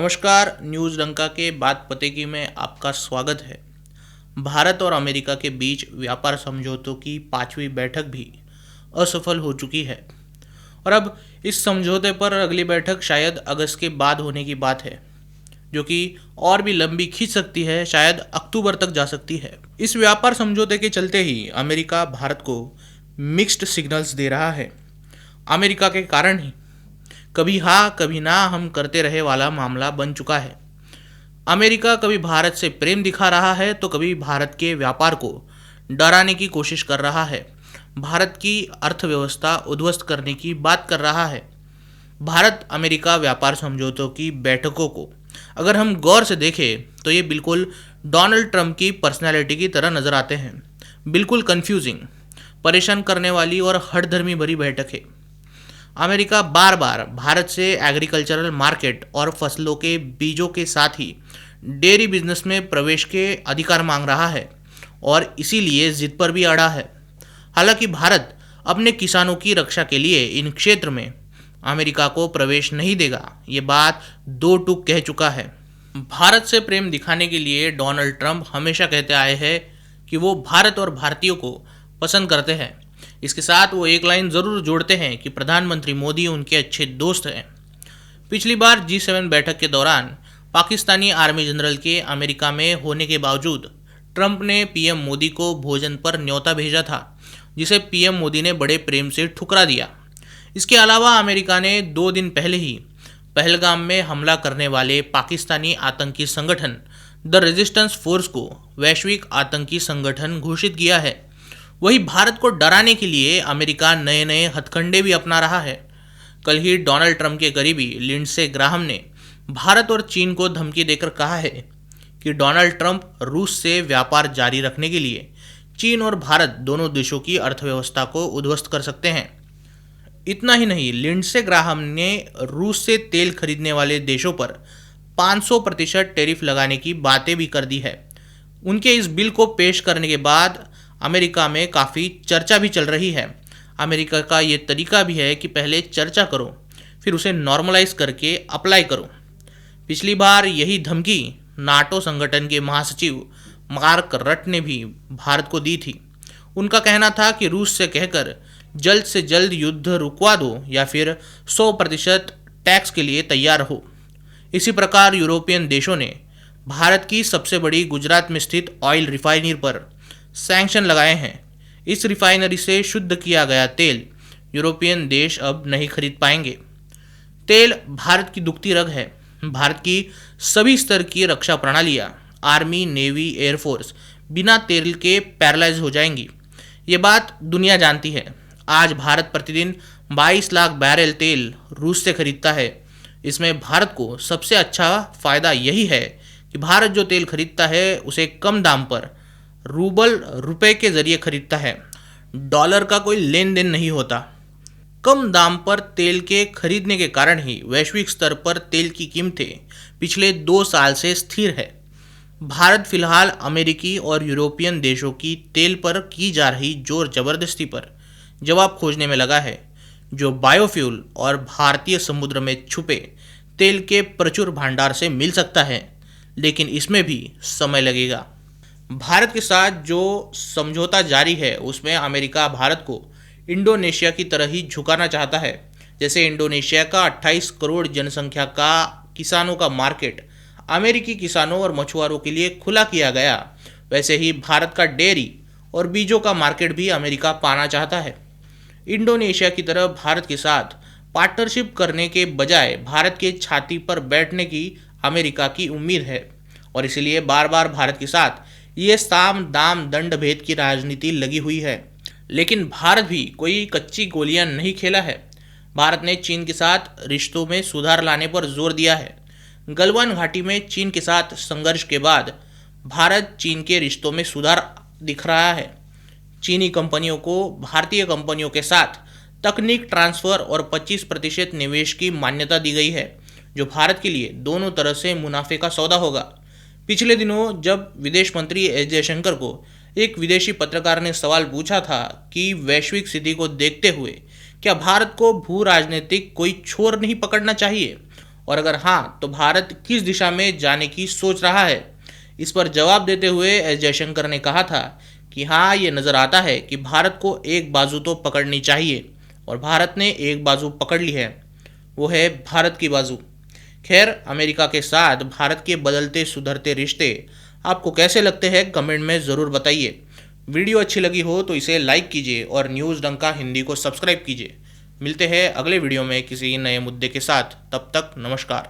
नमस्कार, न्यूज़ लंका के बात पते की में आपका स्वागत है। भारत और अमेरिका के बीच व्यापार समझौतों की 5वीं बैठक भी असफल हो चुकी है और अब इस समझौते पर अगली बैठक शायद अगस्त के बाद होने की बात है, जो कि और भी लंबी खींच सकती है, शायद अक्टूबर तक जा सकती है। इस व्यापार समझौते के चलते ही अमेरिका भारत को मिक्स्ड सिग्नल्स दे रहा है। अमेरिका के कारण ही कभी हाँ कभी ना हम करते रहे वाला मामला बन चुका है। अमेरिका कभी भारत से प्रेम दिखा रहा है तो कभी भारत के व्यापार को डराने की कोशिश कर रहा है, भारत की अर्थव्यवस्था उद्ध्वस्त करने की बात कर रहा है। भारत अमेरिका व्यापार समझौतों की बैठकों को अगर हम गौर से देखें तो ये बिल्कुल डोनाल्ड ट्रंप की पर्सनैलिटी की तरह नजर आते हैं। बिल्कुल कंफ्यूजिंग, परेशान करने वाली और हठधर्मी भरी बैठक है। अमेरिका बार बार भारत से एग्रीकल्चरल मार्केट और फसलों के बीजों के साथ ही डेयरी बिजनेस में प्रवेश के अधिकार मांग रहा है और इसीलिए जिद पर भी अड़ा है। हालांकि भारत अपने किसानों की रक्षा के लिए इन क्षेत्र में अमेरिका को प्रवेश नहीं देगा, ये बात दो टूक कह चुका है। भारत से प्रेम दिखाने के लिए डोनाल्ड ट्रंप हमेशा कहते आए हैं कि वो भारत और भारतीयों को पसंद करते हैं। इसके साथ वो एक लाइन ज़रूर जोड़ते हैं कि प्रधानमंत्री मोदी उनके अच्छे दोस्त हैं। पिछली बार G7 बैठक के दौरान पाकिस्तानी आर्मी जनरल के अमेरिका में होने के बावजूद ट्रंप ने पीएम मोदी को भोजन पर न्योता भेजा था, जिसे पीएम मोदी ने बड़े प्रेम से ठुकरा दिया। इसके अलावा अमेरिका ने 2 दिन पहले ही पहलगाम में हमला करने वाले पाकिस्तानी आतंकी संगठन द रेजिस्टेंस फोर्स को वैश्विक आतंकी संगठन घोषित किया है। वही भारत को डराने के लिए अमेरिका नए नए हथकंडे भी अपना रहा है। कल ही डोनाल्ड ट्रंप के करीबी लिंडसे ग्राहम ने भारत और चीन को धमकी देकर कहा है कि डोनाल्ड ट्रंप रूस से व्यापार जारी रखने के लिए चीन और भारत दोनों देशों की अर्थव्यवस्था को उद्ध्वस्त कर सकते हैं। इतना ही नहीं, लिंडसे ग्राहम ने रूस से तेल खरीदने वाले देशों पर 500% टैरिफ लगाने की बातें भी कर दी है। उनके इस बिल को पेश करने के बाद अमेरिका में काफ़ी चर्चा भी चल रही है। अमेरिका का ये तरीका भी है कि पहले चर्चा करो, फिर उसे नॉर्मलाइज करके अप्लाई करो। पिछली बार यही धमकी नाटो संगठन के महासचिव मार्क रट ने भी भारत को दी थी। उनका कहना था कि रूस से कहकर जल्द से जल्द युद्ध रुकवा दो या फिर 100% टैक्स के लिए तैयार हो। इसी प्रकार यूरोपियन देशों ने भारत की सबसे बड़ी गुजरात में स्थित ऑयल रिफाइनरी पर सैंक्शन लगाए हैं। इस रिफाइनरी से शुद्ध किया गया तेल यूरोपियन देश अब नहीं खरीद पाएंगे। तेल भारत की दुखती रग है। भारत की सभी स्तर की रक्षा प्रणालियां, आर्मी, नेवी, एयरफोर्स बिना तेल के पैरालाइज हो जाएंगी। ये बात दुनिया जानती है। आज भारत प्रतिदिन 22 लाख बैरल तेल रूस से खरीदता है। इसमें भारत को सबसे अच्छा फ़ायदा यही है कि भारत जो तेल खरीदता है उसे कम दाम पर रूबल रुपए के जरिए खरीदता है। डॉलर का कोई लेन देन नहीं होता। कम दाम पर तेल के खरीदने के कारण ही वैश्विक स्तर पर तेल की कीमतें पिछले 2 साल से स्थिर है। भारत फिलहाल अमेरिकी और यूरोपियन देशों की तेल पर की जा रही जोर जबरदस्ती पर जवाब खोजने में लगा है, जो बायोफ्यूल और भारतीय समुद्र में छुपे तेल के प्रचुर भंडार से मिल सकता है, लेकिन इसमें भी समय लगेगा। भारत के साथ जो समझौता जारी है उसमें अमेरिका भारत को इंडोनेशिया की तरह ही झुकाना चाहता है। जैसे इंडोनेशिया का 28 करोड़ जनसंख्या का किसानों का मार्केट अमेरिकी किसानों और मछुआरों के लिए खुला किया गया, वैसे ही भारत का डेयरी और बीजों का मार्केट भी अमेरिका पाना चाहता है। इंडोनेशिया की तरह भारत के साथ पार्टनरशिप करने के बजाय भारत के छाती पर बैठने की अमेरिका की उम्मीद है और इसलिए बार बार भारत के साथ ये साम दाम दंड भेद की राजनीति लगी हुई है। लेकिन भारत भी कोई कच्ची गोलियां नहीं खेला है। भारत ने चीन के साथ रिश्तों में सुधार लाने पर जोर दिया है। गलवान घाटी में चीन के साथ संघर्ष के बाद भारत चीन के रिश्तों में सुधार दिख रहा है। चीनी कंपनियों को भारतीय कंपनियों के साथ तकनीक ट्रांसफर और 25% निवेश की मान्यता दी गई है, जो भारत के लिए दोनों तरह से मुनाफे का सौदा होगा। पिछले दिनों जब विदेश मंत्री एस जयशंकर को एक विदेशी पत्रकार ने सवाल पूछा था कि वैश्विक स्थिति को देखते हुए क्या भारत को भू राजनीतिक कोई छोर नहीं पकड़ना चाहिए और अगर हाँ तो भारत किस दिशा में जाने की सोच रहा है? इस पर जवाब देते हुए एस जयशंकर ने कहा था कि हाँ, ये नज़र आता है कि भारत को एक बाजू तो पकड़नी चाहिए और भारत ने एक बाजू पकड़ ली है, वो है भारत की बाजू। खैर, अमेरिका के साथ भारत के बदलते सुधरते रिश्ते आपको कैसे लगते हैं, कमेंट में ज़रूर बताइए। वीडियो अच्छी लगी हो तो इसे लाइक कीजिए और न्यूज़ डंका हिंदी को सब्सक्राइब कीजिए। मिलते हैं अगले वीडियो में किसी नए मुद्दे के साथ। तब तक नमस्कार।